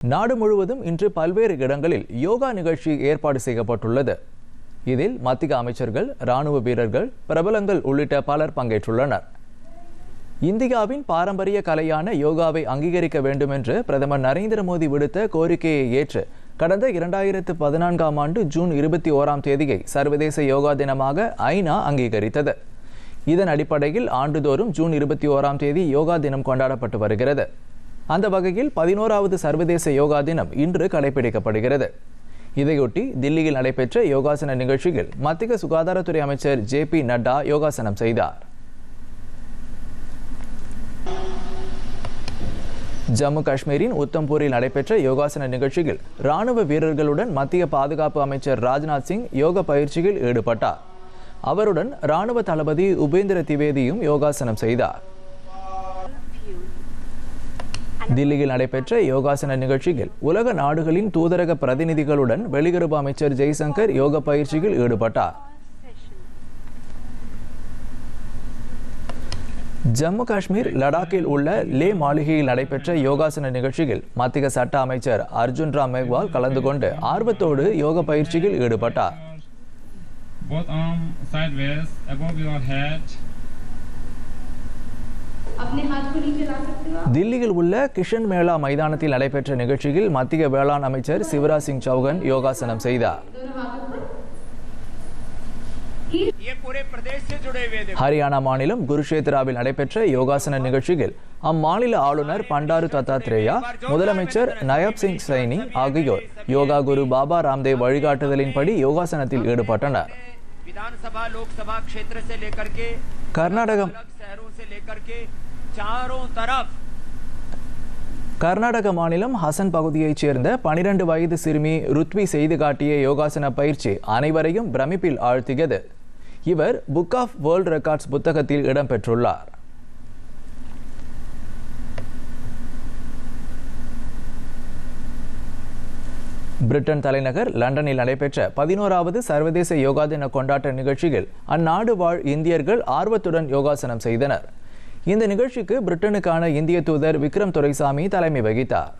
நாடு முழுவதும் இன்று பல்வேறு இடங்களில் யோகா நிகழ்ச்சி ஏற்பாடு செய்யப்பட்டுள்ளது. இதில் மத்திய அமைச்சர்கள், ராணுவ வீரர்கள், பிரபலங்கள் உள்ளிட்ட பலர் பங்கேற்றுள்ளனர். இந்தியாவின் பாரம்பரிய கலையான யோகாவை அங்கீகரிக்க வேண்டும் என்று பிரதமர் நரேந்திர மோடி விடுத்த கோரிக்கையை ஏற்று கடந்த 2014ஆம் ஆண்டு ஜூன் 21ஆம் தேதியை சர்வதேச யோகா தினமாக ஐநா அங்கீகரித்தது. இதன் அடிப்படையில் ஆண்டுதோறும் ஜூன் 21ஆம் தேதி யோகா தினம் கொண்டாடப்பட்டு வருகிறது. அந்த வகையில் 11வது சர்வதேச யோகா தினம் இன்று கடைபிடிக்கப்படுகிறது. இதையொட்டி தில்லியில் நடைபெற்ற யோகாசன நிகழ்ச்சியில் மத்திய சுகாதாரத்துறை அமைச்சர் JP நட்டா யோகாசனம் செய்தார். ஜம்மு காஷ்மீரின் உத்தம்பூரில் நடைபெற்ற யோகாசன நிகழ்ச்சியில் ராணுவ வீரர்களுடன் மத்திய பாதுகாப்பு அமைச்சர் ராஜ்நாத் சிங் யோக பயிற்சியில் ஈடுபட்டார். அவருடன் ராணுவ தளபதி உபேந்திர திவேதியும் யோகாசனம் செய்தார். தில்லியில் நடைபெற்ற யோகாசன நிகழ்ச்சியில் உலக நாடுகளின் தூதரக பிரதிநிதிகளுடன் வெளியுறவு அமைச்சர் ஜெய்சங்கர் யோக பயிற்சியில் ஈடுபட்டார். ஜம்மு காஷ்மீர் லடாக்கில் உள்ள லே மாளிகையில் நடைபெற்ற யோகாசன நிகழ்ச்சியில் மத்திய சட்ட அமைச்சர் அர்ஜுன் ராம் மேக்வால் கலந்து கொண்டு ஆர்வத்தோடு யோக பயிற்சியில் ஈடுபட்டார். தில்லியில் உள்ள கிஷன் மேளா மைதானத்தில் நடைபெற்ற நிகழ்ச்சியில் மத்திய வேளாண் அமைச்சர் சிவராஜ் சிங் சௌஹான் யோகாசனம் செய்தார். ஹரியானா மாநிலம் குருஷேத்ராவில் நடைபெற்ற யோகாசன நிகழ்ச்சியில் அம்மாநில ஆளுநர் பண்டாரு தத்தாத்ரேயா, முதலமைச்சர் நயப் சிங் சைனி ஆகியோர் யோகா குரு பாபா ராம்தேவ் வழிகாட்டுதலின்படி யோகாசனத்தில் ஈடுபட்டனர். கர்நாடக மாநிலம் ஹசன் பகுதியைச் சேர்ந்த 12 வயது சிறுமி ருத்வி செய்து காட்டிய யோகாசன பயிற்சி அனைவரையும் பிரமிப்பில் ஆழ்த்தியது. இவர் புக் ஆஃப் வேர்ல்ட் ரெக்கார்ட்ஸ் புத்தகத்தில் இடம்பெற்றுள்ளார். பிரிட்டன் தலைநகர் லண்டனில் நடைபெற்ற 11வது சர்வதேச யோகா தின கொண்டாட்ட நிகழ்ச்சியில் அந்நாடு வாழ் இந்தியர்கள் ஆர்வத்துடன் யோகாசனம் செய்தனர். இந்த நிகழ்ச்சிக்கு பிரிட்டனுக்கான இந்திய தூதர் விக்ரம் துரைசாமி தலைமை வகித்தார்.